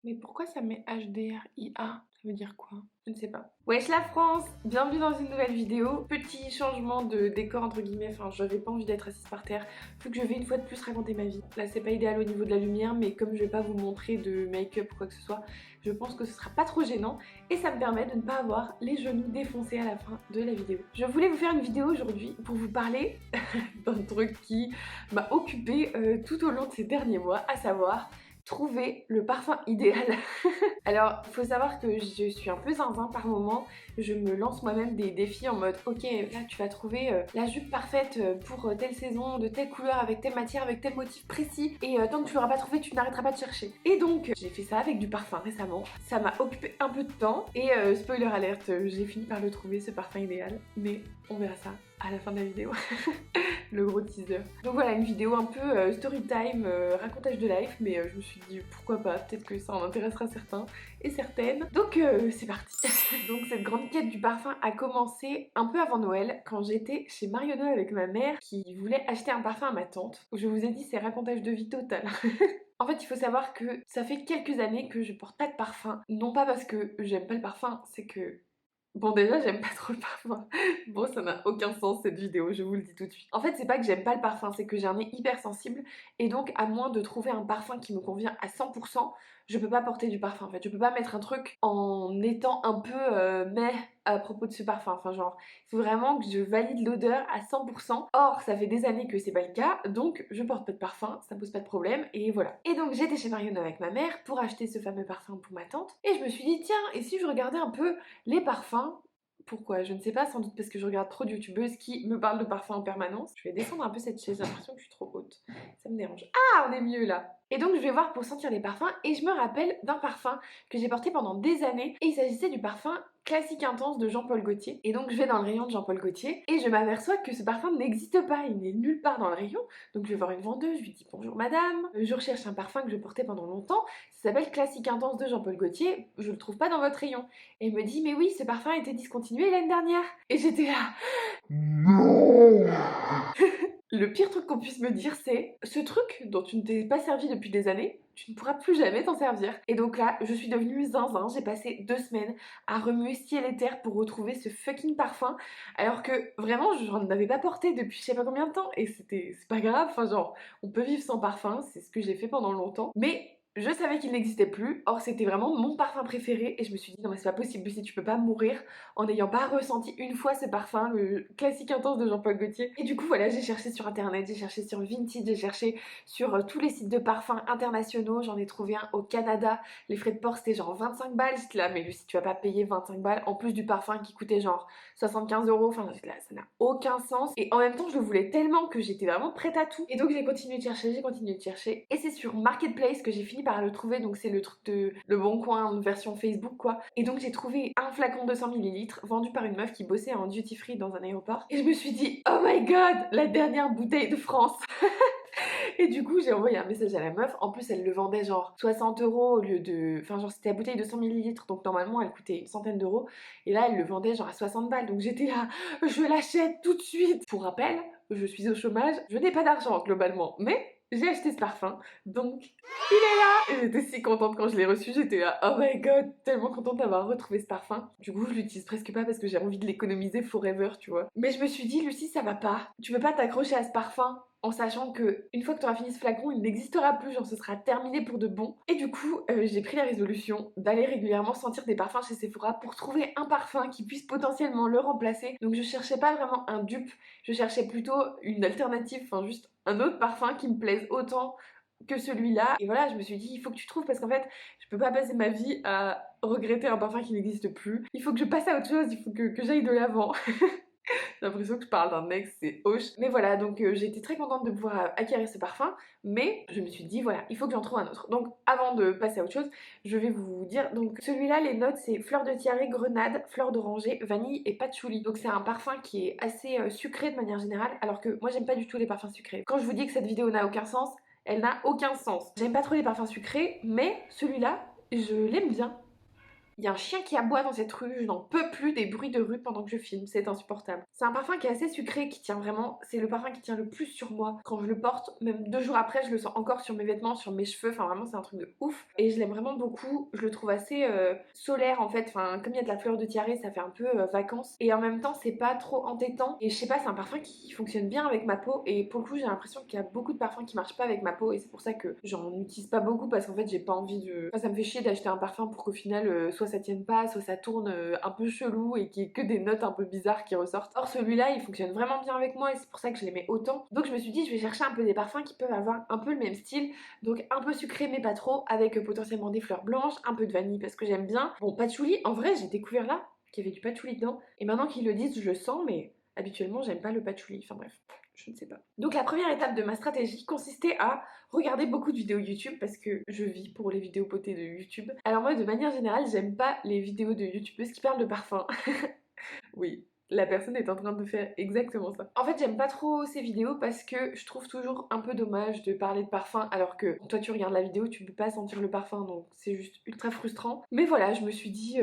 Mais pourquoi ça met HDRIA? Ça veut dire quoi? Je ne sais pas. Wesh la France! Bienvenue dans une nouvelle vidéo. Petit changement de décor entre guillemets, enfin j'avais pas envie d'être assise par terre, vu que je vais une fois de plus raconter ma vie. Là c'est pas idéal au niveau de la lumière, mais comme je vais pas vous montrer de make-up ou quoi que ce soit, je pense que ce sera pas trop gênant et ça me permet de ne pas avoir les genoux défoncés à la fin de la vidéo. Je voulais vous faire une vidéo aujourd'hui pour vous parler d'un truc qui m'a occupée tout au long de ces derniers mois, à savoir trouver le parfum idéal. Alors, faut savoir que je suis un peu zinzin par moment. Je me lance moi-même des défis en mode ok, là tu vas trouver la jupe parfaite pour telle saison, de telle couleur, avec telle matière, avec tel motif précis. Et tant que tu l'auras pas trouvé, tu n'arrêteras pas de chercher. Et donc, j'ai fait ça avec du parfum récemment. Ça m'a occupé un peu de temps. Et spoiler alerte, j'ai fini par le trouver, ce parfum idéal. Mais on verra ça à la fin de la vidéo. Le gros teaser. Donc voilà, une vidéo un peu story time, racontage de life, mais je me suis dit pourquoi pas, peut-être que ça en intéressera certains et certaines. Donc c'est parti. Donc cette grande quête du parfum a commencé un peu avant Noël, quand j'étais chez Marionneau avec ma mère qui voulait acheter un parfum à ma tante. Je vous ai dit, c'est racontage de vie total. En fait, il faut savoir que ça fait quelques années que je porte pas de parfum. Non pas parce que j'aime pas le parfum, c'est que bon déjà j'aime pas trop le parfum. Bon ça n'a aucun sens cette vidéo, je vous le dis tout de suite. En fait c'est pas que j'aime pas le parfum, c'est que j'ai un nez hyper sensible et donc à moins de trouver un parfum qui me convient à 100%, je peux pas porter du parfum en fait. Je peux pas mettre un truc en étant un peu mais à propos de ce parfum. Enfin genre, il faut vraiment que je valide l'odeur à 100%. Or ça fait des années que c'est pas le cas, donc je porte pas de parfum, ça pose pas de problème et voilà. Et donc j'étais chez Marionneau avec ma mère pour acheter ce fameux parfum pour ma tante et je me suis dit tiens, et si je regardais un peu les parfums? Pourquoi? Je ne sais pas, sans doute parce que je regarde trop de youtubeuses qui me parlent de parfums en permanence. Je vais descendre un peu cette chaise, j'ai l'impression que je suis trop haute. Ça me dérange. Ah, on est mieux là! Et donc je vais voir pour sentir les parfums et je me rappelle d'un parfum que j'ai porté pendant des années et il s'agissait du parfum Classique Intense de Jean-Paul Gaultier. Et donc je vais dans le rayon de Jean-Paul Gaultier et je m'aperçois que ce parfum n'existe pas, il n'est nulle part dans le rayon. Donc je vais voir une vendeuse, je lui dis bonjour madame, je recherche un parfum que je portais pendant longtemps, ça s'appelle Classique Intense de Jean-Paul Gaultier, je le trouve pas dans votre rayon. Et il me dit mais oui, ce parfum a été discontinué l'année dernière. Et j'étais là, non. Le pire truc qu'on puisse me dire c'est ce truc dont tu ne t'es pas servi depuis des années, tu ne pourras plus jamais t'en servir. Et donc là, je suis devenue zinzin, j'ai passé 2 semaines à remuer ciel et terre pour retrouver ce fucking parfum, alors que vraiment j'en avais pas porté depuis je sais pas combien de temps, et c'est pas grave, enfin genre, on peut vivre sans parfum, c'est ce que j'ai fait pendant longtemps, mais je savais qu'il n'existait plus, or c'était vraiment mon parfum préféré et je me suis dit non mais c'est pas possible, si tu peux pas mourir en n'ayant pas ressenti une fois ce parfum, le Classique Intense de Jean-Paul Gaultier. Et du coup voilà, j'ai cherché sur internet, j'ai cherché sur Vinted, j'ai cherché sur tous les sites de parfums internationaux, j'en ai trouvé un au Canada, les frais de port c'était genre 25 balles, j'étais là mais Lucie tu vas pas payer 25 balles en plus du parfum qui coûtait genre 75 euros, enfin j'étais là ça n'a aucun sens et en même temps je le voulais tellement que j'étais vraiment prête à tout et donc j'ai continué de chercher, j'ai continué de chercher et c'est sur Marketplace que j'ai fini par le trouver, donc c'est le truc de Le Bon Coin version Facebook quoi, et donc j'ai trouvé un flacon 200 millilitres vendu par une meuf qui bossait en duty free dans un aéroport et je me suis dit oh my god, la dernière bouteille de France. Et du coup, j'ai envoyé un message à la meuf. En plus, elle le vendait genre 60 euros au lieu de. Enfin, genre, c'était la bouteille de 100 millilitres, donc normalement, elle coûtait une centaine d'euros. Et là, elle le vendait genre à 60 balles. Donc j'étais là, je l'achète tout de suite. Pour rappel, je suis au chômage, je n'ai pas d'argent globalement, mais j'ai acheté ce parfum, donc il est là. Et j'étais si contente quand je l'ai reçu, j'étais là, oh my god, tellement contente d'avoir retrouvé ce parfum. Du coup, je l'utilise presque pas parce que j'ai envie de l'économiser forever, tu vois. Mais je me suis dit, Lucie, ça va pas. Tu peux pas t'accrocher à ce parfum en sachant que une fois que tu auras fini ce flacon, il n'existera plus, genre ce sera terminé pour de bon. Et du coup, j'ai pris la résolution d'aller régulièrement sentir des parfums chez Sephora pour trouver un parfum qui puisse potentiellement le remplacer. Donc je cherchais pas vraiment un dupe, je cherchais plutôt une alternative, enfin juste un autre parfum qui me plaise autant que celui-là. Et voilà, je me suis dit, il faut que tu trouves parce qu'en fait, je peux pas passer ma vie à regretter un parfum qui n'existe plus. Il faut que je passe à autre chose, il faut que j'aille de l'avant. J'ai l'impression que je parle d'un ex, c'est hoche. Mais voilà, donc j'ai été très contente de pouvoir acquérir ce parfum, mais je me suis dit, voilà, il faut que j'en trouve un autre. Donc avant de passer à autre chose, je vais vous dire, donc celui-là, les notes, c'est fleur de tiare, grenade, fleur d'oranger, vanille et patchouli. Donc c'est un parfum qui est assez sucré de manière générale, alors que moi j'aime pas du tout les parfums sucrés. Quand je vous dis que cette vidéo n'a aucun sens, elle n'a aucun sens. J'aime pas trop les parfums sucrés, mais celui-là, je l'aime bien. Il y a un chien qui aboie dans cette rue, je n'en peux plus des bruits de rue pendant que je filme, c'est insupportable. C'est un parfum qui est assez sucré, qui tient vraiment, c'est le parfum qui tient le plus sur moi. Quand je le porte, même 2 jours après, je le sens encore sur mes vêtements, sur mes cheveux, enfin vraiment c'est un truc de ouf. Et je l'aime vraiment beaucoup, je le trouve assez solaire en fait, enfin comme il y a de la fleur de tiare, ça fait un peu vacances. Et en même temps c'est pas trop entêtant. Et je sais pas, c'est un parfum qui fonctionne bien avec ma peau. Et pour le coup j'ai l'impression qu'il y a beaucoup de parfums qui marchent pas avec ma peau. Et c'est pour ça que j'en utilise pas beaucoup parce qu'en fait j'ai pas envie de... Enfin, ça me fait chier d'acheter un parfum pour qu'au final soit ça tienne pas, soit ça tourne un peu chelou et qu'il y ait que des notes un peu bizarres qui ressortent. Or celui-là il fonctionne vraiment bien avec moi et c'est pour ça que je l'aimais autant. Donc je me suis dit je vais chercher un peu des parfums qui peuvent avoir un peu le même style. Donc un peu sucré mais pas trop, avec potentiellement des fleurs blanches, un peu de vanille parce que j'aime bien. Bon, patchouli, en vrai j'ai découvert là qu'il y avait du patchouli dedans. Et maintenant qu'ils le disent, je le sens, mais habituellement j'aime pas le patchouli. Enfin bref, je ne sais pas. Donc la première étape de ma stratégie consistait à regarder beaucoup de vidéos YouTube parce que je vis pour les vidéos beauté de YouTube. Alors moi de manière générale j'aime pas les vidéos de youtubeuses qui parlent de parfum. Oui, la personne est en train de faire exactement ça. En fait, j'aime pas trop ces vidéos parce que je trouve toujours un peu dommage de parler de parfum alors que toi tu regardes la vidéo, tu peux pas sentir le parfum donc c'est juste ultra frustrant. Mais voilà, je me suis dit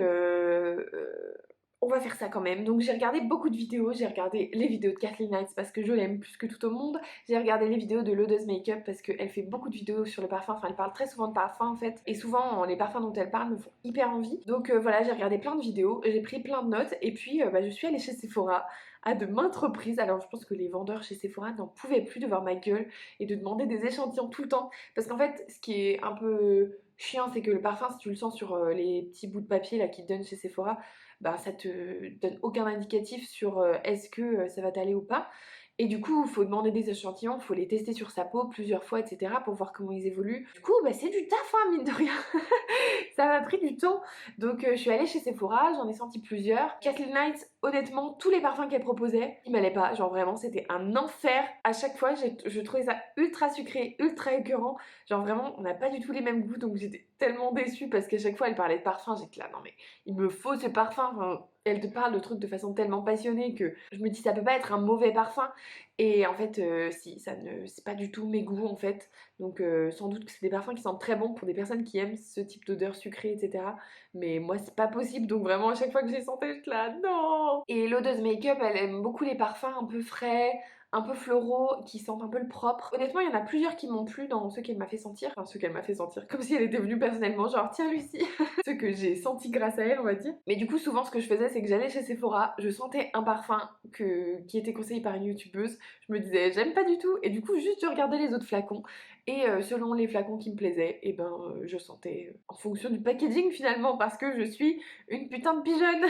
on va faire ça quand même. Donc j'ai regardé beaucoup de vidéos, j'ai regardé les vidéos de Kathleen Knights parce que je l'aime plus que tout au monde. J'ai regardé les vidéos de L'Odeuse Makeup parce qu'elle fait beaucoup de vidéos sur le parfum, enfin elle parle très souvent de parfum en fait. Et souvent les parfums dont elle parle me font hyper envie. Donc voilà, j'ai regardé plein de vidéos, j'ai pris plein de notes et puis je suis allée chez Sephora à de maintes reprises. Alors je pense que les vendeurs chez Sephora n'en pouvaient plus de voir ma gueule et de demander des échantillons tout le temps. Parce qu'en fait, ce qui est un peu chiant, c'est que le parfum, si tu le sens sur les petits bouts de papier là qu'ils te donnent chez Sephora, bah ça te donne aucun indicatif sur est-ce que ça va t'aller ou pas. Et du coup, il faut demander des échantillons, il faut les tester sur sa peau plusieurs fois, etc. pour voir comment ils évoluent. Du coup, bah, c'est du taf, hein, mine de rien. Ça m'a pris du temps. Donc, je suis allée chez Sephora, j'en ai senti plusieurs. Kathleen Knights, honnêtement, tous les parfums qu'elle proposait, ils m'allaient pas. Genre, vraiment, c'était un enfer. À chaque fois, je trouvais ça ultra sucré, ultra écœurant. Genre, vraiment, on n'a pas du tout les mêmes goûts. Donc, j'étais tellement déçue parce qu'à chaque fois, elle parlait de parfum. J'étais là, non, mais il me faut ce parfum. Enfin, elle te parle de trucs de façon tellement passionnée que je me dis ça peut pas être un mauvais parfum. Et en fait, si, c'est pas du tout mes goûts en fait. Donc sans doute que c'est des parfums qui sentent très bons pour des personnes qui aiment ce type d'odeur sucrée, etc. Mais moi c'est pas possible. Donc vraiment à chaque fois que je les sentais, j'étais là non. Et l'odeuse make-up, elle aime beaucoup les parfums un peu frais, un peu floraux, qui sentent un peu le propre. Honnêtement, il y en a plusieurs qui m'ont plu dans ceux qu'elle m'a fait sentir. Enfin, ceux qu'elle m'a fait sentir, comme si elle était venue personnellement, genre tiens Lucie. Ceux que j'ai sentis grâce à elle, on va dire. Mais du coup, souvent, ce que je faisais, c'est que j'allais chez Sephora, je sentais un parfum qui était conseillé par une youtubeuse. Je me disais, j'aime pas du tout. Et du coup, juste je regardais les autres flacons. Et selon les flacons qui me plaisaient, et ben je sentais en fonction du packaging finalement, parce que je suis une putain de pigeonne.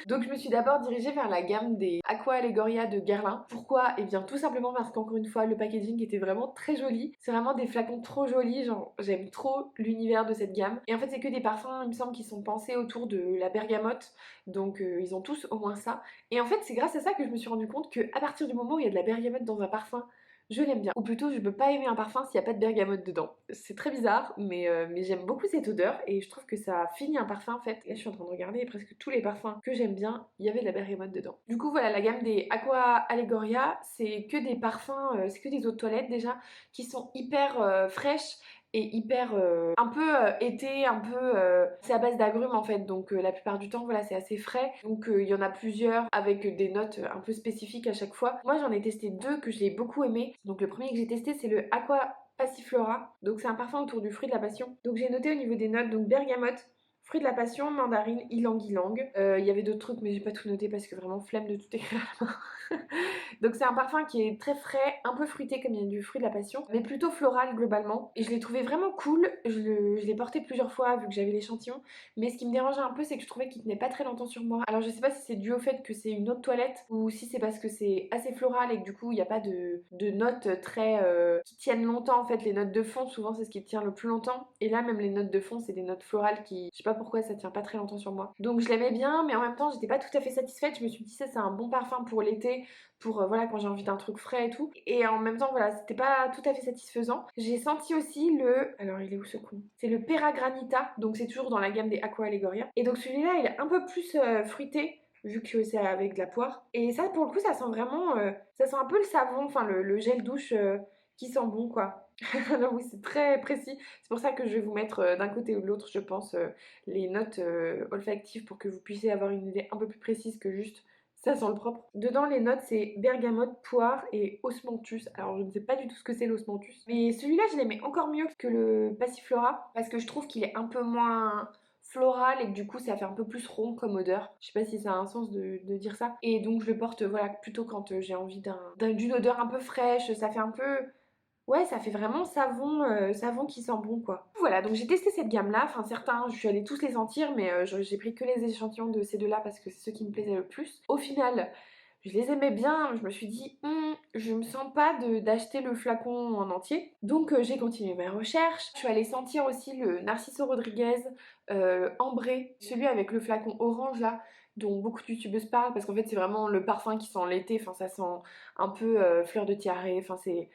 Donc je me suis d'abord dirigée vers la gamme des Aqua Allegoria de Guerlain. Pourquoi? Et bien tout simplement parce qu'encore une fois, le packaging était vraiment très joli. C'est vraiment des flacons trop jolis, genre j'aime trop l'univers de cette gamme. Et en fait, c'est que des parfums, il me semble, qui sont pensés autour de la bergamote. Donc ils ont tous au moins ça. Et en fait, c'est grâce à ça que je me suis rendu compte que à partir du moment où il y a de la bergamote dans un parfum, je l'aime bien. Ou plutôt, je peux pas aimer un parfum s'il n'y a pas de bergamote dedans. C'est très bizarre, mais j'aime beaucoup cette odeur et je trouve que ça finit un parfum en fait. Et là, je suis en train de regarder et presque tous les parfums que j'aime bien, il y avait de la bergamote dedans. Du coup, voilà, la gamme des Aqua Allegoria, c'est que des parfums, c'est que des eaux de toilette déjà, qui sont hyper fraîches et hyper un peu été, un peu c'est à base d'agrumes en fait, donc la plupart du temps voilà c'est assez frais, donc il y en a plusieurs avec des notes un peu spécifiques à chaque fois. Moi j'en ai testé deux que je l'ai beaucoup aimé. Donc le premier que j'ai testé c'est le Aqua Passiflora, donc c'est un parfum autour du fruit de la passion. Donc j'ai noté au niveau des notes donc bergamote, fruit de la passion, mandarine, ylang-ylang. Il y avait d'autres trucs mais j'ai pas tout noté parce que vraiment flemme de tout écrire à la main. Donc c'est un parfum qui est très frais, un peu fruité comme il y a du fruit de la passion, mais plutôt floral globalement. Et je l'ai trouvé vraiment cool, je l'ai porté plusieurs fois vu que j'avais l'échantillon, mais ce qui me dérangeait un peu c'est que je trouvais qu'il tenait pas très longtemps sur moi. Alors je sais pas si c'est dû au fait que c'est une eau de toilette ou si c'est parce que c'est assez floral et que du coup il n'y a pas de notes très qui tiennent longtemps en fait. Les notes de fond souvent c'est ce qui tient le plus longtemps, et là même les notes de fond c'est des notes florales qui, je sais pas pourquoi ça tient pas très longtemps sur moi. Donc je l'aimais bien mais en même temps j'étais pas tout à fait satisfaite. Je me suis dit ça c'est un bon parfum pour l'été, pour voilà quand j'ai envie d'un truc frais et tout, et en même temps voilà c'était pas tout à fait satisfaisant. J'ai senti aussi le, alors il est où ce con, c'est le Pera Granita, donc c'est toujours dans la gamme des Aqua Allegoria, et donc celui-là il est un peu plus fruité vu que c'est avec de la poire, et ça pour le coup ça sent vraiment ça sent un peu le savon, enfin le gel douche qui sent bon quoi. Alors oui, c'est très précis. C'est pour ça que je vais vous mettre d'un côté ou de l'autre, je pense, les notes olfactives pour que vous puissiez avoir une idée un peu plus précise que juste ça sent le propre. Dedans, les notes, c'est bergamote, poire et osmanthus. Alors, je ne sais pas du tout ce que c'est l'osmanthus. Mais celui-là, je l'aimais encore mieux que le passiflora parce que je trouve qu'il est un peu moins floral et que du coup ça fait un peu plus rond comme odeur. Je sais pas si ça a un sens de dire ça. Et donc je le porte voilà plutôt quand j'ai envie d'une odeur un peu fraîche. Ça fait un peu ouais, ça fait vraiment savon, savon qui sent bon quoi. Voilà, donc j'ai testé cette gamme-là, enfin certains, je suis allée tous les sentir, mais j'ai pris que les échantillons de ces deux-là parce que c'est ceux qui me plaisaient le plus. Au final, je les aimais bien, je me suis dit, je me sens pas d'acheter le flacon en entier. Donc j'ai continué mes recherches. Je suis allée sentir aussi le Narciso Rodriguez ambré, celui avec le flacon orange là, dont beaucoup de youtubeuses parlent parce qu'en fait c'est vraiment le parfum qui sent l'été, enfin ça sent un peu fleur de tiare, enfin c'est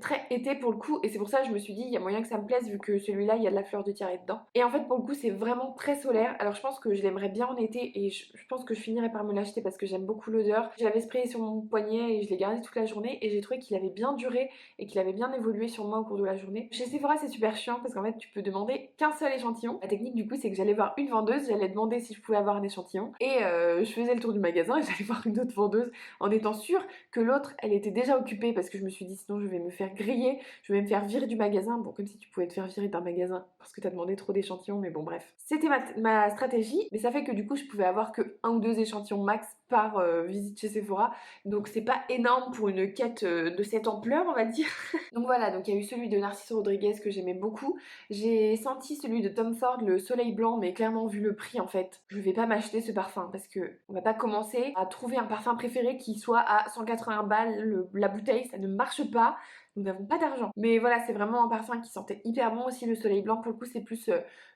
très été pour le coup et c'est pour ça que je me suis dit il y a moyen que ça me plaise vu que celui-là il y a de la fleur de tiare dedans. Et en fait pour le coup c'est vraiment très solaire. Alors je pense que je l'aimerais bien en été et je pense que je finirai par me l'acheter parce que j'aime beaucoup l'odeur. Je l'avais sprayé sur mon poignet et je l'ai gardé toute la journée et j'ai trouvé qu'il avait bien duré et qu'il avait bien évolué sur moi au cours de la journée. Chez Sephora c'est super chiant parce qu'en fait tu peux demander qu'un seul échantillon. La technique du coup c'est que j'allais voir une vendeuse, j'allais demander si je pouvais avoir un échantillon et je faisais le tour du magasin et j'allais voir une autre vendeuse en étant sûre que l'autre elle était déjà occupée parce que je me suis dit sinon je vais me faire griller, je vais me faire virer du magasin. Bon, comme si tu pouvais te faire virer d'un magasin parce que t'as demandé trop d'échantillons, mais bon, bref. C'était ma stratégie, mais ça fait que du coup, je pouvais avoir que un ou deux échantillons max par visite chez Sephora. Donc, c'est pas énorme pour une quête de cette ampleur, on va dire. Donc voilà, donc il y a eu celui de Narciso Rodriguez que j'aimais beaucoup. J'ai senti celui de Tom Ford, le Soleil Blanc, mais clairement, vu le prix, en fait, je vais pas m'acheter ce parfum parce que on va pas commencer à trouver un parfum préféré qui soit à 180 balles la bouteille, ça ne marche pas. Nous n'avons pas d'argent. Mais voilà, c'est vraiment un parfum qui sentait hyper bon aussi. Le Soleil Blanc, pour le coup, c'est plus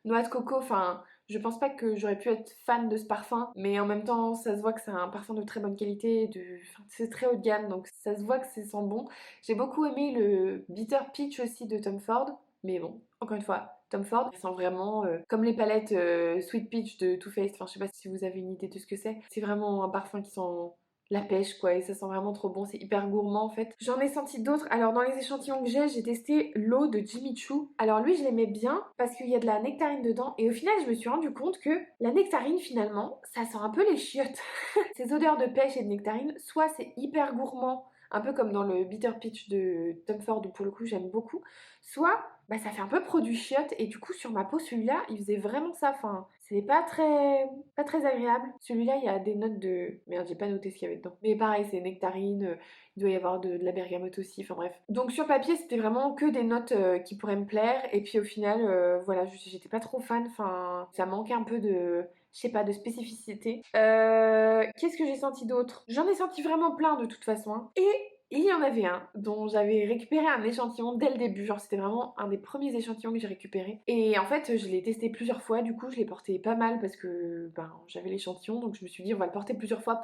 noix de coco. Enfin, je pense pas que j'aurais pu être fan de ce parfum. Mais en même temps, ça se voit que c'est un parfum de très bonne qualité. Enfin, c'est très haut de gamme, donc ça se voit que c'est sent bon. J'ai beaucoup aimé le Bitter Peach aussi de Tom Ford. Mais bon, encore une fois, Tom Ford, ça sent vraiment comme les palettes Sweet Peach de Too Faced. Enfin, je sais pas si vous avez une idée de ce que c'est. C'est vraiment un parfum qui sent la pêche quoi et ça sent vraiment trop bon, c'est hyper gourmand en fait. J'en ai senti d'autres, alors dans les échantillons que j'ai testé l'eau de Jimmy Choo. Alors lui je l'aimais bien parce qu'il y a de la nectarine dedans et au final je me suis rendu compte que la nectarine finalement ça sent un peu les chiottes. Ces odeurs de pêche et de nectarine, soit c'est hyper gourmand, un peu comme dans le Bitter Peach de Tom Ford où pour le coup j'aime beaucoup, soit bah, ça fait un peu produit chiotte et du coup sur ma peau celui-là il faisait vraiment ça, enfin c'est pas très agréable. Celui-là il y a des notes de... Merde j'ai pas noté ce qu'il y avait dedans. Mais pareil c'est nectarine, il doit y avoir de la bergamote aussi, enfin bref. Donc sur papier c'était vraiment que des notes qui pourraient me plaire et puis au final voilà j'étais pas trop fan, enfin ça manquait un peu de... Je sais pas, de spécificité. Qu'est-ce que j'ai senti d'autre? J'en ai senti vraiment plein de toute façon, hein. Et il y en avait un dont j'avais récupéré un échantillon dès le début, genre c'était vraiment un des premiers échantillons que j'ai récupéré. Et en fait, je l'ai testé plusieurs fois, du coup je l'ai porté pas mal parce que ben, j'avais l'échantillon, donc je me suis dit on va le porter plusieurs fois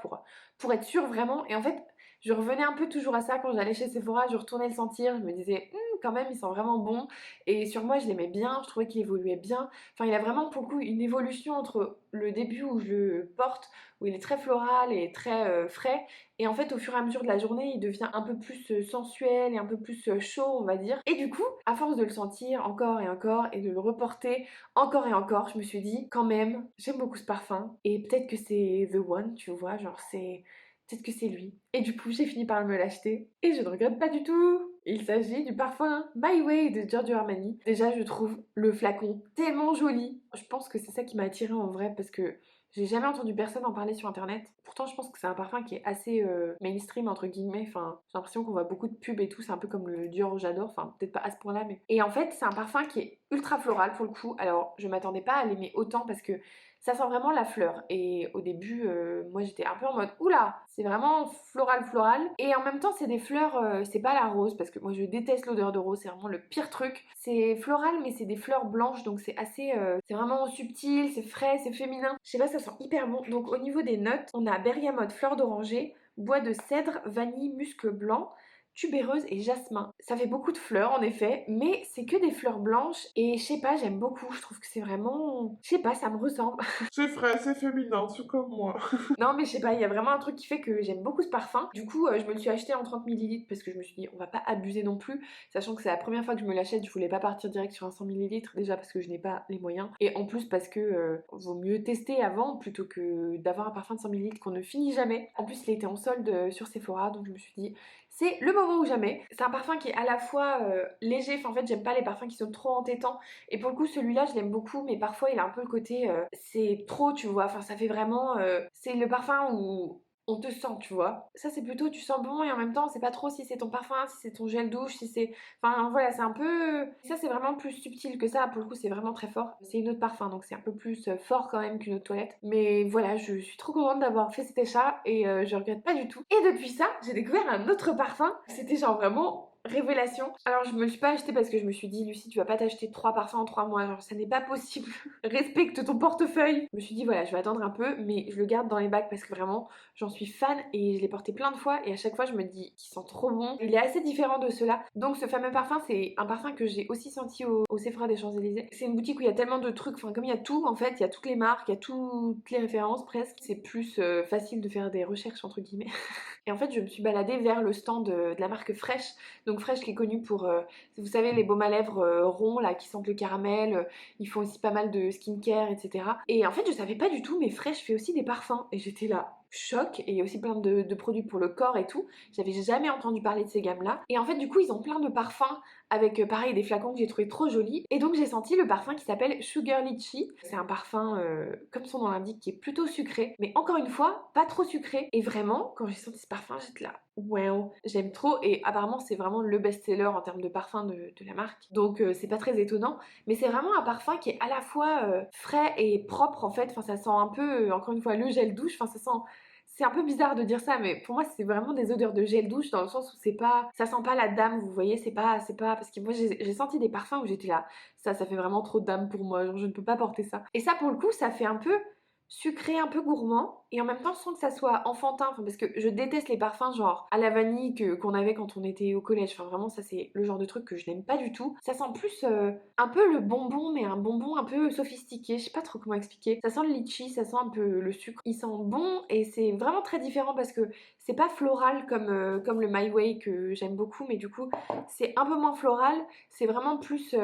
pour être sûr vraiment. Et en fait, je revenais un peu toujours à ça quand j'allais chez Sephora, je retournais le sentir, je me disais quand même il sent vraiment bon. Et sur moi je l'aimais bien, je trouvais qu'il évoluait bien. Enfin il a vraiment pour le coup une évolution entre le début où je le porte, où il est très floral et très frais, et en fait, au fur et à mesure de la journée, il devient un peu plus sensuel et un peu plus chaud, on va dire. Et du coup, à force de le sentir encore et encore et de le reporter encore et encore, je me suis dit, quand même, j'aime beaucoup ce parfum. Et peut-être que c'est The One, tu vois, genre c'est... Peut-être que c'est lui. Et du coup, j'ai fini par me l'acheter. Et je ne regrette pas du tout. Il s'agit du parfum My Way de Giorgio Armani. Déjà, je trouve le flacon tellement joli. Je pense que c'est ça qui m'a attirée en vrai parce que j'ai jamais entendu personne en parler sur internet. Pourtant, je pense que c'est un parfum qui est assez mainstream, entre guillemets. Enfin, j'ai l'impression qu'on voit beaucoup de pubs et tout. C'est un peu comme le Dior J'adore. Enfin, peut-être pas à ce point-là, mais. Et en fait, c'est un parfum qui est ultra floral pour le coup. Alors, je m'attendais pas à l'aimer autant parce que ça sent vraiment la fleur. Et au début, moi j'étais un peu en mode oula, c'est vraiment floral floral. Et en même temps, c'est des fleurs, c'est pas la rose parce que moi je déteste l'odeur de rose, c'est vraiment le pire truc. C'est floral, mais c'est des fleurs blanches donc c'est assez, c'est vraiment subtil, c'est frais, c'est féminin. Je sais pas, ça sent hyper bon. Donc au niveau des notes, on a bergamote, fleur d'oranger, bois de cèdre, vanille, musc blanc, tubéreuse et jasmin. Ça fait beaucoup de fleurs en effet, mais c'est que des fleurs blanches et je sais pas, j'aime beaucoup. Je trouve que c'est vraiment, je sais pas, ça me ressemble. C'est frais, c'est féminin, c'est comme moi. Non mais je sais pas, il y a vraiment un truc qui fait que j'aime beaucoup ce parfum. Du coup, je me le suis acheté en 30 millilitres parce que je me suis dit on va pas abuser non plus, sachant que c'est la première fois que je me l'achète, je voulais pas partir direct sur un 100 millilitres déjà parce que je n'ai pas les moyens et en plus parce que vaut mieux tester avant plutôt que d'avoir un parfum de 100 millilitres qu'on ne finit jamais. En plus, il était en solde sur Sephora, donc je me suis dit c'est le moment ou jamais. C'est un parfum qui est à la fois léger, enfin en fait j'aime pas les parfums qui sont trop entêtants et pour le coup celui-là je l'aime beaucoup mais parfois il a un peu le côté c'est trop tu vois, enfin ça fait vraiment c'est le parfum où on te sent tu vois. Ça c'est plutôt tu sens bon et en même temps c'est pas trop si c'est ton parfum, si c'est ton gel douche, si c'est... Enfin voilà c'est un peu... Ça c'est vraiment plus subtil que ça, pour le coup c'est vraiment très fort. C'est une autre parfum donc c'est un peu plus fort quand même qu'une autre toilette. Mais voilà je suis trop contente d'avoir fait cet achat et je regrette pas du tout. Et depuis ça j'ai découvert un autre parfum. C'était genre vraiment... révélation. Alors je me le suis pas acheté parce que je me suis dit Lucie tu vas pas t'acheter 3 parfums en 3 mois, genre ça n'est pas possible. Respecte ton portefeuille. Je me suis dit voilà je vais attendre un peu mais je le garde dans les bacs parce que vraiment j'en suis fan et je l'ai porté plein de fois et à chaque fois je me dis qu'il sent trop bon. Il est assez différent de ceux-là. Donc ce fameux parfum c'est un parfum que j'ai aussi senti au Sephora des Champs-Élysées. C'est une boutique où il y a tellement de trucs, enfin comme il y a tout en fait, il y a toutes les marques, il y a toutes les références presque. C'est plus facile de faire des recherches entre guillemets. Et en fait je me suis baladée vers le stand de la marque Fresh. Donc Fresh qui est connu pour, vous savez, les baumes à lèvres ronds là qui sentent le caramel. Ils font aussi pas mal de skincare, etc. Et en fait, je savais pas du tout, mais Fresh fait aussi des parfums. Et j'étais là, choc. Et il y a aussi plein de produits pour le corps et tout. J'avais jamais entendu parler de ces gammes-là. Et en fait, du coup, ils ont plein de parfums avec pareil des flacons que j'ai trouvé trop jolis. Et donc j'ai senti le parfum qui s'appelle Sugar Litchi. C'est un parfum, comme son nom l'indique, qui est plutôt sucré. Mais encore une fois, pas trop sucré. Et vraiment, quand j'ai senti ce parfum, j'étais là. Wow, j'aime trop et apparemment c'est vraiment le best-seller en termes de parfum de la marque. Donc c'est pas très étonnant, mais c'est vraiment un parfum qui est à la fois frais et propre en fait. Enfin ça sent un peu, encore une fois, le gel douche. Enfin ça sent... C'est un peu bizarre de dire ça, mais pour moi c'est vraiment des odeurs de gel douche dans le sens où c'est pas... Ça sent pas la dame, vous voyez, c'est pas... Parce que moi j'ai senti des parfums où j'étais là, ça fait vraiment trop de dame pour moi, genre je ne peux pas porter ça. Et ça pour le coup ça fait un peu sucré, un peu gourmand et en même temps sans que ça soit enfantin, enfin, parce que je déteste les parfums genre à la vanille qu'on avait quand on était au collège, enfin vraiment ça c'est le genre de truc que je n'aime pas du tout. Ça sent plus un peu le bonbon mais un bonbon un peu sophistiqué, je sais pas trop comment expliquer. Ça sent le litchi, ça sent un peu le sucre, il sent bon et c'est vraiment très différent parce que c'est pas floral comme le My Way que j'aime beaucoup mais du coup c'est un peu moins floral, c'est vraiment plus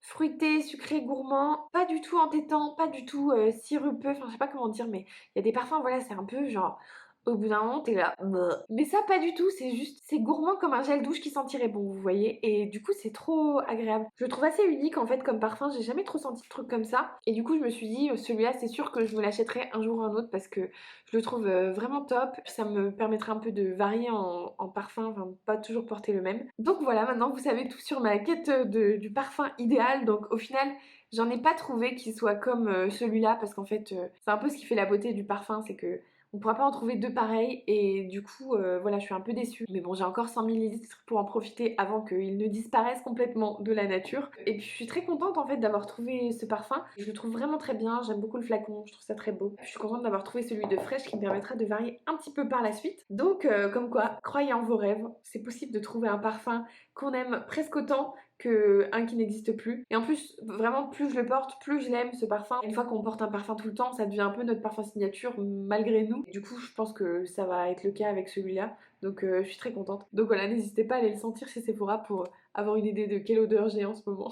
fruité, sucré, gourmand, pas du tout entêtant, pas du tout sirupeux, enfin je sais pas comment dire mais il y a des parfums voilà c'est un peu genre au bout d'un moment t'es là bleh. Mais ça pas du tout, c'est juste c'est gourmand comme un gel douche qui sentirait bon vous voyez et du coup c'est trop agréable. Je le trouve assez unique en fait comme parfum, j'ai jamais trop senti de truc comme ça et du coup je me suis dit celui-là c'est sûr que je me l'achèterai un jour ou un autre parce que je le trouve vraiment top, ça me permettra un peu de varier en parfum, enfin pas toujours porter le même. Donc voilà maintenant vous savez tout sur ma quête du parfum idéal donc au final j'en ai pas trouvé qui soit comme celui-là parce qu'en fait c'est un peu ce qui fait la beauté du parfum, c'est que on pourra pas en trouver deux pareils et du coup voilà je suis un peu déçue. Mais bon j'ai encore 100 millilitres pour en profiter avant qu'ils ne disparaissent complètement de la nature. Et puis je suis très contente en fait d'avoir trouvé ce parfum. Je le trouve vraiment très bien, j'aime beaucoup le flacon, je trouve ça très beau. Je suis contente d'avoir trouvé celui de Fresh qui me permettra de varier un petit peu par la suite. Donc comme quoi, croyez en vos rêves, c'est possible de trouver un parfum qu'on aime presque autant qu'un qui n'existe plus. Et en plus, vraiment, plus je le porte, plus je l'aime ce parfum. Une fois qu'on porte un parfum tout le temps, ça devient un peu notre parfum signature malgré nous. Du coup, je pense que ça va être le cas avec celui-là. Donc je suis très contente. Donc voilà, n'hésitez pas à aller le sentir chez Sephora pour avoir une idée de quelle odeur j'ai en ce moment.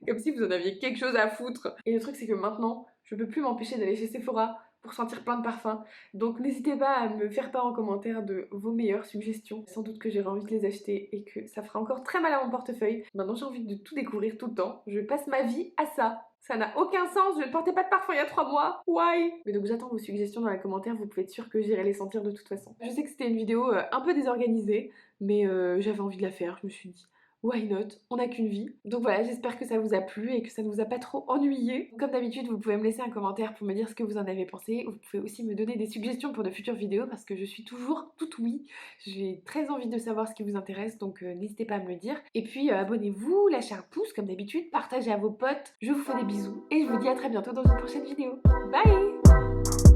Comme si vous en aviez quelque chose à foutre. Et le truc c'est que maintenant, je peux plus m'empêcher d'aller chez Sephora pour sentir plein de parfums. Donc n'hésitez pas à me faire part en commentaire de vos meilleures suggestions. Sans doute que j'aurai envie de les acheter et que ça fera encore très mal à mon portefeuille. Maintenant j'ai envie de tout découvrir tout le temps. Je passe ma vie à ça. Ça n'a aucun sens, je ne portais pas de parfum il y a 3 mois. Why? Mais donc j'attends vos suggestions dans les commentaires, vous pouvez être sûr que j'irai les sentir de toute façon. Je sais que c'était une vidéo un peu désorganisée, mais j'avais envie de la faire, je me suis dit why not? On n'a qu'une vie. Donc voilà, j'espère que ça vous a plu et que ça ne vous a pas trop ennuyé. Comme d'habitude, vous pouvez me laisser un commentaire pour me dire ce que vous en avez pensé. Vous pouvez aussi me donner des suggestions pour de futures vidéos parce que je suis toujours toute oui. J'ai très envie de savoir ce qui vous intéresse, donc n'hésitez pas à me le dire. Et puis abonnez-vous, lâchez un pouce comme d'habitude, partagez à vos potes. Je vous fais des bisous et je vous dis à très bientôt dans une prochaine vidéo. Bye!